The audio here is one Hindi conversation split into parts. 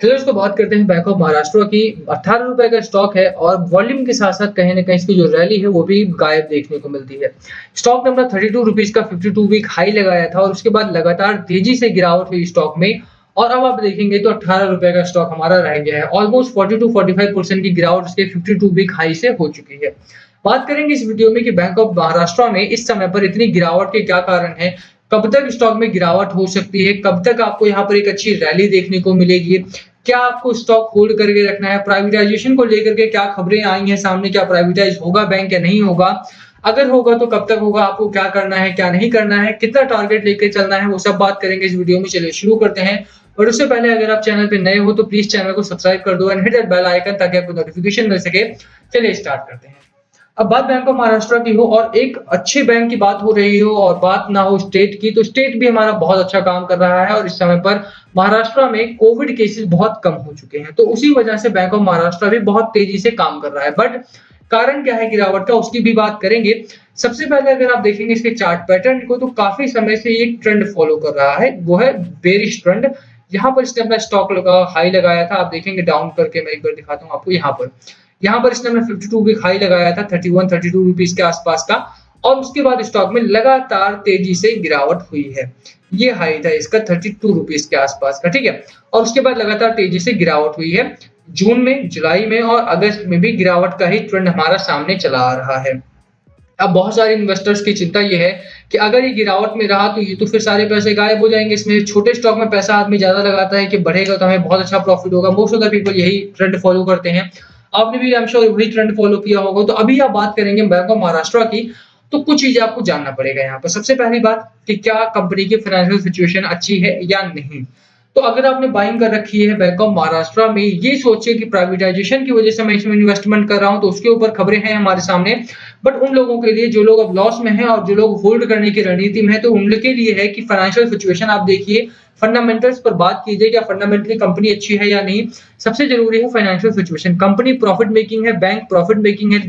चलो इसको बात करते हैं बैंक ऑफ महाराष्ट्र की। 18 रुपए का स्टॉक है और वॉल्यूम के साथ-साथ कहीं न कहीं इसकी जो रैली है वो भी गायब देखने को मिलती है। स्टॉक नंबर 32 रुपीज़ का 52 वीक हाई लगाया था और उसके बाद लगातार तेजी से गिरावट हुई स्टॉक में और अब आप देखेंगे तो 18 रुपए का स्टॉक हमारा रह गया है। ऑलमोस्ट 40-45% की गिरावट उसके 52 वीक हाई से हो चुकी है। बात करेंगे इस वीडियो में कि बैंक ऑफ महाराष्ट्र में इस समय पर इतनी गिरावट के क्या कारण हैं? कब तक स्टॉक में गिरावट हो सकती है? कब तक आपको यहाँ पर एक अच्छी रैली देखने को मिलेगी? क्या आपको स्टॉक होल्ड करके रखना है? प्राइवेटाइजेशन को लेकर के क्या खबरें आई हैं सामने? क्या प्राइवेटाइज होगा बैंक या नहीं होगा? अगर होगा तो कब तक होगा? आपको क्या करना है, क्या नहीं करना है? कितना टारगेट लेके चलना है? वो सब बात करेंगे इस वीडियो में। चलिए शुरू करते हैं। और उससे पहले अगर आप चैनल पे नए हो तो प्लीज चैनल को सब्सक्राइब कर दो and hit that bell icon ताकि आपको नोटिफिकेशन मिल सके। चलिए स्टार्ट करते हैं। अब बात बैंक ऑफ महाराष्ट्र की हो और एक अच्छे बैंक की बात हो रही हो और बात ना हो स्टेट की, तो स्टेट भी हमारा बहुत अच्छा काम कर रहा है और इस समय पर महाराष्ट्र में कोविड केसेस बहुत कम हो चुके हैं, तो उसी वजह से बैंक ऑफ महाराष्ट्र भी बहुत तेजी से काम कर रहा है। बट कारण क्या है गिरावट का, उसकी भी बात करेंगे। सबसे पहले अगर आप देखेंगे इसके चार्ट पैटर्न को तो काफी समय से एक ट्रेंड फॉलो कर रहा है, वो है बेरिश ट्रेंड। यहाँ पर इसने अपना स्टॉक हाई लगाया था, आप देखेंगे डाउन करके मैं एक बार दिखाता हूँ आपको। यहाँ पर इसने अपना 52 वीक हाई लगाया था 31-32 रुपीज के आसपास का और उसके बाद स्टॉक में लगातार तेजी से गिरावट हुई है। ये हाई था इसका 32 रुपीज के आसपास का, ठीक है। और उसके बाद लगातार तेजी से गिरावट हुई है। जून में, जुलाई में और अगस्त में भी गिरावट का ही ट्रेंड हमारा सामने चला आ रहा है। अब बहुत सारे इन्वेस्टर्स की चिंता ये है कि अगर ये गिरावट में रहा तो ये तो फिर सारे पैसे गायब हो जाएंगे। इसमें छोटे स्टॉक में पैसा आदमी ज्यादा लगाता है कि बढ़ेगा तो हमें बहुत अच्छा प्रॉफिट होगा। मोस्ट ऑफ द पीपल यही ट्रेंड फॉलो करते हैं। आपने भी आई एम श्योर वही ट्रेंड फॉलो किया होगा। तो अभी आप बात करेंगे बैंक ऑफ महाराष्ट्र की, तो कुछ चीजें आपको जानना पड़ेगा यहाँ पर। सबसे पहली बात कि क्या कंपनी की फाइनेंशियल सिचुएशन अच्छी है या नहीं। तो अगर आपने बाइंग कर रखी है बैंक ऑफ महाराष्ट्र में, ये सोचिए कि प्राइवेटाइजेशन की वजह से मैं इसमें इन्वेस्टमेंट कर रहा हूं, तो उसके ऊपर खबरें हैं हमारे सामने। बट उन लोगों के लिए जो लोग अब लॉस में हैं और जो लोग होल्ड करने की रणनीति में है, तो उनके लिए है कि फाइनेंशियल सिचुएशन आप देखिए, फंडामेंटल्स पर बात कीजिए, क्या फंडामेंटली कंपनी अच्छी है या नहीं। सबसे जरूरी है financial situation. Company profit making है, बैंक प्रॉफिट मेकिंग है,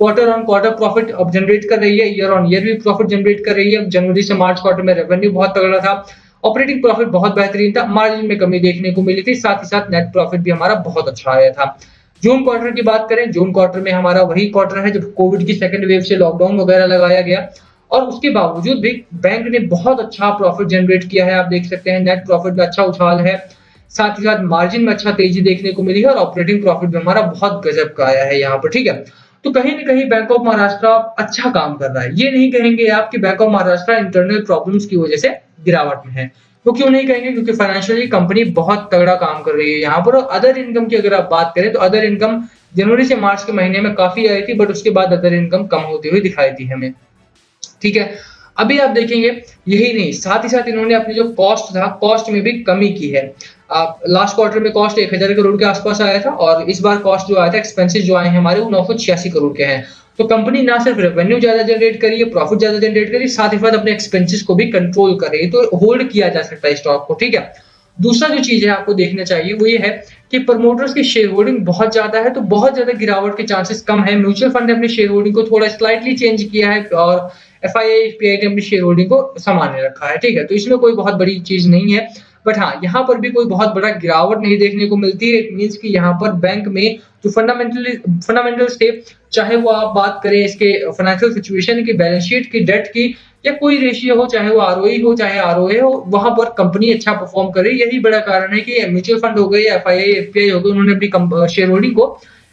क्वार्टर ऑन क्वार्टर प्रॉफिट अब जनरेट कर रही है, ईयर ऑन ईयर भी प्रॉफिट जनरेट कर रही है। जनवरी से मार्च क्वार्टर में रेवेन्यू बहुत तगड़ा था, ऑपरेटिंग प्रॉफिट बहुत बेहतरीन था, मार्जिन में कमी देखने को मिली थी, साथ ही साथ नेट प्रॉफिट भी हमारा बहुत अच्छा आया था। जून क्वार्टर की बात करें, जून क्वार्टर में हमारा वही क्वार्टर है जब कोविड की सेकंड वेव से लॉकडाउन वगैरह लगाया गया और उसके बावजूद भी बैंक ने बहुत अच्छा प्रॉफिट जनरेट किया है। आप देख सकते हैं नेट प्रॉफिट में अच्छा उछाल है, साथ ही साथ मार्जिन में अच्छा तेजी देखने को मिली है और ऑपरेटिंग प्रॉफिट भी हमारा बहुत गजब का आया है यहाँ पर, ठीक है। तो कहीं ना कहीं बैंक ऑफ महाराष्ट्र अच्छा काम कर रहा है। ये नहीं कहेंगे आप कि bank of Maharashtra internal problems की वजह से गिरावट में है। वो क्यों नहीं कहेंगे, क्योंकि फाइनेंशियली कंपनी बहुत तगड़ा काम कर रही है यहाँ पर। और अदर इनकम की अगर आप बात करें तो अदर इनकम जनवरी से मार्च के महीने में काफी आई थी, बट उसके बाद अदर इनकम कम होती हुई दिखाई दी हमें, ठीक है। अभी आप देखेंगे यही नहीं, साथ ही साथ इन्होंने अपनी जो कॉस्ट था, कॉस्ट में भी कमी की है। लास्ट क्वार्टर में कॉस्ट 1000 करोड़ के आसपास आया था और इस बार कॉस्ट जो आया था, एक्सपेंसेस जो आए हैं हमारे, वो 986 करोड़ के हैं। तो कंपनी ना सिर्फ रेवेन्यू ज्यादा जनरेट करी है, प्रॉफिट ज्यादा जनरेट करी, साथ ही साथ अपने एक्सपेंसेस को भी कंट्रोल कर रही है, तो होल्ड किया जा सकता है स्टॉक को, ठीक है। दूसरा जो चीज है आपको देखना चाहिए वो ये है कि प्रमोटर्स की शेयर होल्डिंग बहुत ज्यादा है, तो बहुत ज्यादा गिरावट के चांसेस कम है। म्यूचुअल फंड ने अपनी शेयर होल्डिंग को थोड़ा स्लाइटली चेंज किया है और एफआईआई एफपीआई ने अपनी शेयर होल्डिंग को सामान्य रखा है, ठीक है। तो इसमें कोई बहुत बड़ी चीज नहीं है, बट हाँ यहाँ पर भी कोई बहुत बड़ा गिरावट नहीं देखने को मिलती है। इट मींस कि यहाँ पर बैंक में जो फंडामेंटल्स थे, चाहे वो आप बात करें इसके फाइनेंशियल सिचुएशन की, बैलेंस शीट की, डेट की, या कोई रेशियो हो, चाहे वो आरओई हो चाहे आरओए हो, वहां पर कंपनी अच्छा परफॉर्म करे। यही बड़ा कारण है कि म्यूचुअल फंड हो गए या एफआईआई एफपीआई हो गए, उन्होंने अपनी शेयर होल्डिंग को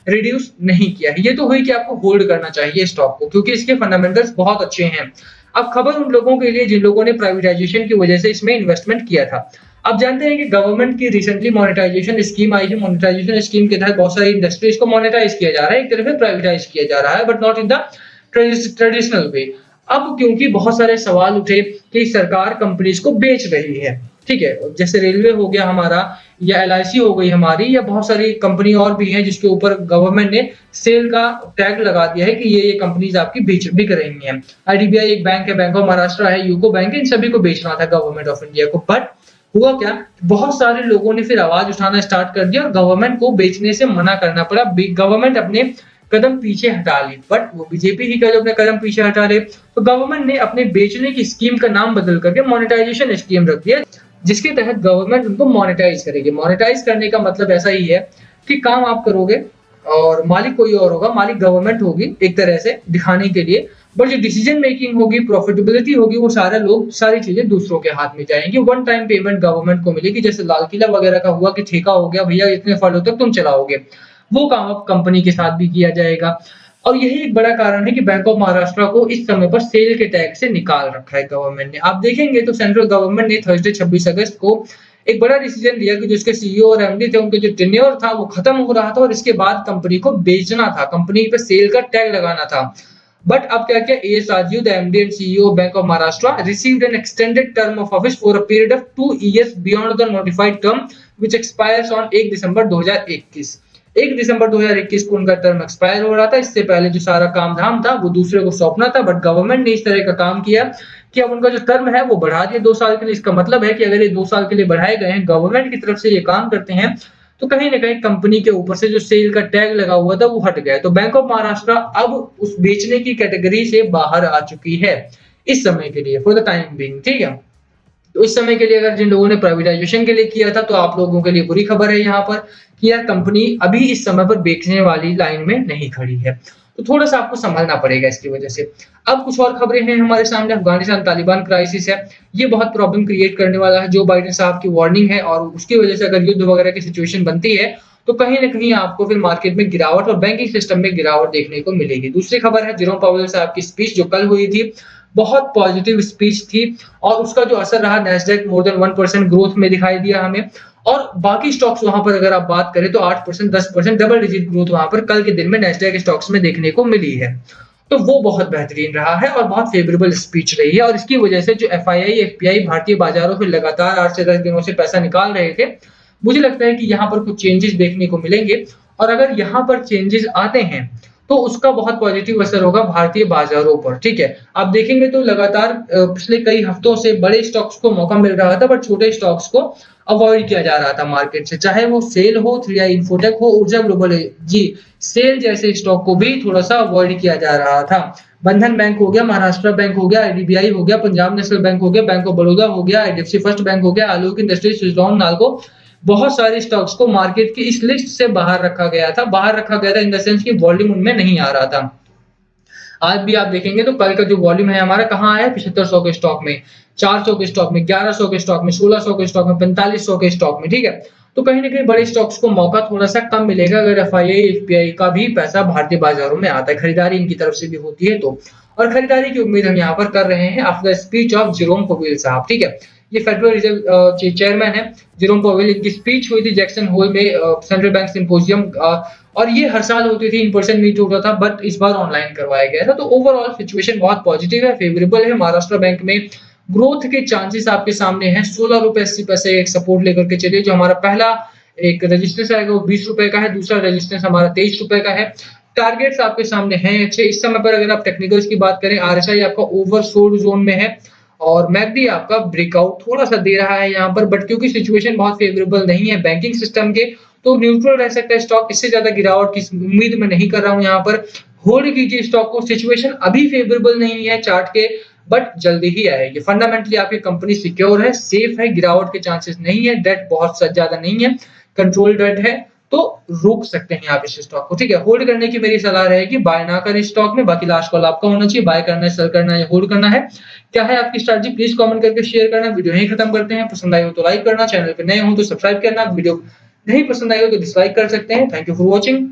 रिड्यूस नहीं किया है। ये तो हुई कि आपको होल्ड करना चाहिए स्टॉक को, क्योंकि इसके फंडामेंटल्स बहुत अच्छे हैं। अब खबर उन लोगों के लिए जिन लोगों ने प्राइवेटाइजेशन की वजह से इसमें इन्वेस्टमेंट किया था। आप जानते हैं कि गवर्नमेंट की रिसेंटली मोनेटाइजेशन स्कीम आई है। मोनेटाइजेशन स्कीम के तहत बहुत सारी इंडस्ट्रीज को मोनेटाइज किया जा रहा है, एक तरह से प्राइवेटाइज किया जा रहा है, but not in the traditional way. अब क्योंकि बहुत सारे सवाल उठे कि सरकार कंपनीज को बेच रही है, ठीक है, जैसे रेलवे हो गया हमारा, या एलआईसी हो गई हमारी, या बहुत सारी कंपनी और भी हैं जिसके ऊपर गवर्नमेंट ने सेल का टैग लगा दिया है कि ये कंपनीज आपकी बिक रही हैं। आईडीबीआई एक बैंक है, बैंक ऑफ महाराष्ट्र है, यूको बैंक है, इन सभी को बेचना था गवर्नमेंट ऑफ इंडिया को। बट हुआ क्या, बहुत सारे लोगों ने फिर आवाज उठाना स्टार्ट कर दिया और गवर्नमेंट को बेचने से मना करना पड़ा। गवर्नमेंट अपने कदम पीछे हटा ली, बट वो बीजेपी ही का जो अपने कदम पीछे हटा रहे, तो गवर्नमेंट ने अपने बेचने की स्कीम का नाम बदल करके मोनेटाइजेशन स्कीम रख दिया। जिसके तहत गवर्नमेंट उनको मोनेटाइज करेगी। मोनेटाइज करने का मतलब ऐसा ही है कि काम आप करोगे और मालिक कोई और होगा, मालिक गवर्नमेंट होगी एक तरह से दिखाने के लिए, बट जो डिसीजन मेकिंग होगी, प्रॉफिटेबिलिटी होगी, वो सारे लोग सारी चीजें दूसरों के हाथ में जाएंगी। वन टाइम पेमेंट गवर्नमेंट को मिलेगी, जैसे लाल किला वगैरह का हुआ कि ठेका हो गया भैया इतने फंडों तक तुम चलाओगे, वो काम अब कंपनी के साथ भी किया जाएगा। और यही एक बड़ा कारण है कि बैंक ऑफ महाराष्ट्र को इस समय पर सेल के टैग से निकाल रखा है गवर्नमेंट ने। आप देखेंगे तो सेंट्रल गवर्नमेंट ने थर्सडे 26 अगस्त को एक बड़ा डिसीजन लिया कि जो इसके सीईओ और एमडी थे उनके जो टेन्योर था वो खत्म हो रहा था और इसके बाद कंपनी को बेचना था, कंपनी पे सेल का टैग लगाना था। बट अब क्या किया, ASRU, the MD and CEO of Bank of Maharashtra, received an extended term of office for a period of 2 years beyond the notified term, which expires on 1 दिसंबर 2021। 1 दिसंबर 2021 को उनका टर्म एक्सपायर हो रहा था। इससे पहले जो सारा काम धाम था वो दूसरे को सौंपना था, बट गवर्नमेंट ने इस तरह का काम किया कि अब उनका जो टर्म है वो बढ़ा दिया 2 साल के लिए। इसका मतलब है कि अगर ये 2 साल के लिए बढ़ाए गए हैं, गवर्नमेंट की तरफ से ये काम करते हैं, तो कहीं ना कहीं कंपनी के ऊपर से जो सेल का टैग लगा हुआ था वो हट गया। तो बैंक ऑफ महाराष्ट्र अब उस बेचने की कैटेगरी से बाहर आ चुकी है इस समय के लिए, फॉर द टाइम बीइंग, ठीक है। तो इस समय के लिए अगर जिन लोगों ने प्राइवेटाइजेशन के लिए किया था तो आप लोगों के लिए बुरी खबर है यहाँ पर कि यार कंपनी अभी इस समय पर बेचने वाली लाइन में नहीं खड़ी है, तो थोड़ा सा आपको संभलना पड़ेगा इसकी वजह से। अब कुछ और खबरें हैं हमारे सामने। अफगानिस्तान तालिबान क्राइसिस है, ये बहुत प्रॉब्लम क्रिएट करने वाला है। जो बाइडेन साहब की वार्निंग है और उसकी वजह से अगर युद्ध वगैरह की सिचुएशन बनती है तो कहीं ना कहीं आपको फिर मार्केट में गिरावट और बैंकिंग सिस्टम में गिरावट देखने को मिलेगी। दूसरी खबर है जेरोम पावेल साहब की स्पीच जो कल हुई थी, बहुत पॉजिटिव स्पीच थी और उसका जो असर रहा नैस्डैक मोर देन 1% ग्रोथ में दिखाई दिया हमें। और बाकी स्टॉक्स वहां पर अगर आप बात करें तो 8% 10% डबल डिजिट ग्रोथ वहां पर कल के दिन में नैस्डैक स्टॉक्स में देखने को मिली है। तो वो बहुत बेहतरीन रहा है और बहुत फेवरेबल स्पीच रही है और इसकी वजह से जो FII FPI भारतीय बाजारों से लगातार 8 से 10 दिनों से पैसा निकाल रहे थे, मुझे लगता है कि यहाँ पर कुछ चेंजेस देखने को मिलेंगे और अगर यहाँ पर चेंजेस आते हैं तो उसका बहुत पॉजिटिव असर होगा भारतीय बाजारों पर, ठीक है। आप देखेंगे तो लगातार पिछले कई हफ्तों से बड़े स्टॉक्स को मौका मिल रहा था बट छोटे स्टॉक्स को अवॉइड किया जा रहा था मार्केट से, चाहे वो सेल हो, 3i इन्फोटेक हो, ऊर्जा ग्लोबल जी, सेल जैसे स्टॉक को भी थोड़ा सा अवॉइड किया जा रहा था। बंधन बैंक हो गया, महाराष्ट्र बैंक हो गया, IDBI हो गया, पंजाब नेशनल बैंक हो गया, बैंक ऑफ बड़ौदा हो गया, IDFC फर्स्ट बैंक हो गया, आलोक इंडस्ट्रीज, सुजलॉन, नाल्को, बहुत सारे स्टॉक्स को मार्केट की इस लिस्ट से बाहर रखा गया था। बाहर रखा गया था इन द सेंस कि वॉल्यूम उनमें नहीं आ रहा था। आज भी आप देखेंगे तो कल का जो वॉल्यूम है हमारा कहाँ है, 7500 के स्टॉक में, 400 के स्टॉक में, 1100 के स्टॉक में, 1600 के स्टॉक में, 4500 के स्टॉक में, ठीक है। तो कहीं ना कहीं बड़े स्टॉक्स को मौका थोड़ा सा कम मिलेगा अगर FII FPI का भी पैसा भारतीय बाजारों में आता है, खरीदारी इनकी तरफ से भी होती है तो। और खरीदारी की उम्मीद हम यहाँ पर कर रहे हैं after the speech of Jerome Powell साहब, ठीक है। ये फेडरल रिजर्व चेयरमैन है जेरोम पोवेल, इनकी स्पीच हुई थी जैक्सन होल में सेंट्रल बैंक सिंपोजियम, और ये हर साल होती थी, इन पर्सन मीट होता था बट इस बार ऑनलाइन करवाया गया था। तो ओवरऑल सिचुएशन बहुत पॉजिटिव है, फेवरेबल है। महाराष्ट्र बैंक में ग्रोथ के चांसेस आपके सामने हैं। 16 रुपए 80 पैसे एक सपोर्ट लेकर के चलिए। जो हमारा पहला एक रेजिस्टेंस आएगा वो 20 रुपए का है, दूसरा रेजिस्टेंस हमारा 23 रुपए का है। टारगेट्स आपके सामने हैं अच्छे। इस समय पर अगर आप टेक्निकल्स की बात करें, RSI आपका ओवरसोल्ड जोन में है और मैकडी आपका ब्रेकआउट थोड़ा सा दे रहा है यहाँ पर, बट क्योंकि सिचुएशन बहुत फेवरेबल नहीं है बैंकिंग सिस्टम के तो न्यूट्रल रह सकता है स्टॉक। इससे ज्यादा गिरावट की उम्मीद मैं नहीं कर रहा हूँ यहाँ पर। होल्ड कीजिए स्टॉक को, सिचुएशन अभी फेवरेबल नहीं है चार्ट के बट जल्दी ही आएगी। फंडामेंटली आपकी कंपनी सिक्योर है, सेफ है, गिरावट के चांसेस नहीं है, डेट बहुत ज्यादा नहीं है, कंट्रोल डेट है, तो रोक सकते हैं आप इस स्टॉक को, ठीक है। होल्ड करने की मेरी सलाह रहेगी, बाय ना करें स्टॉक में। बाकी लास्ट कॉल आपका होना चाहिए, बाय करना है, सेल करना है या होल्ड करना है, क्या है आपकी स्ट्रैटेजी, प्लीज कमेंट करके शेयर करना। वीडियो यहीं खत्म करते हैं। पसंद आई हो तो लाइक करना, चैनल पे नए हो तो सब्सक्राइब करना, वीडियो नहीं पसंद आई हो तो डिसलाइक कर सकते हैं। Thank you for watching.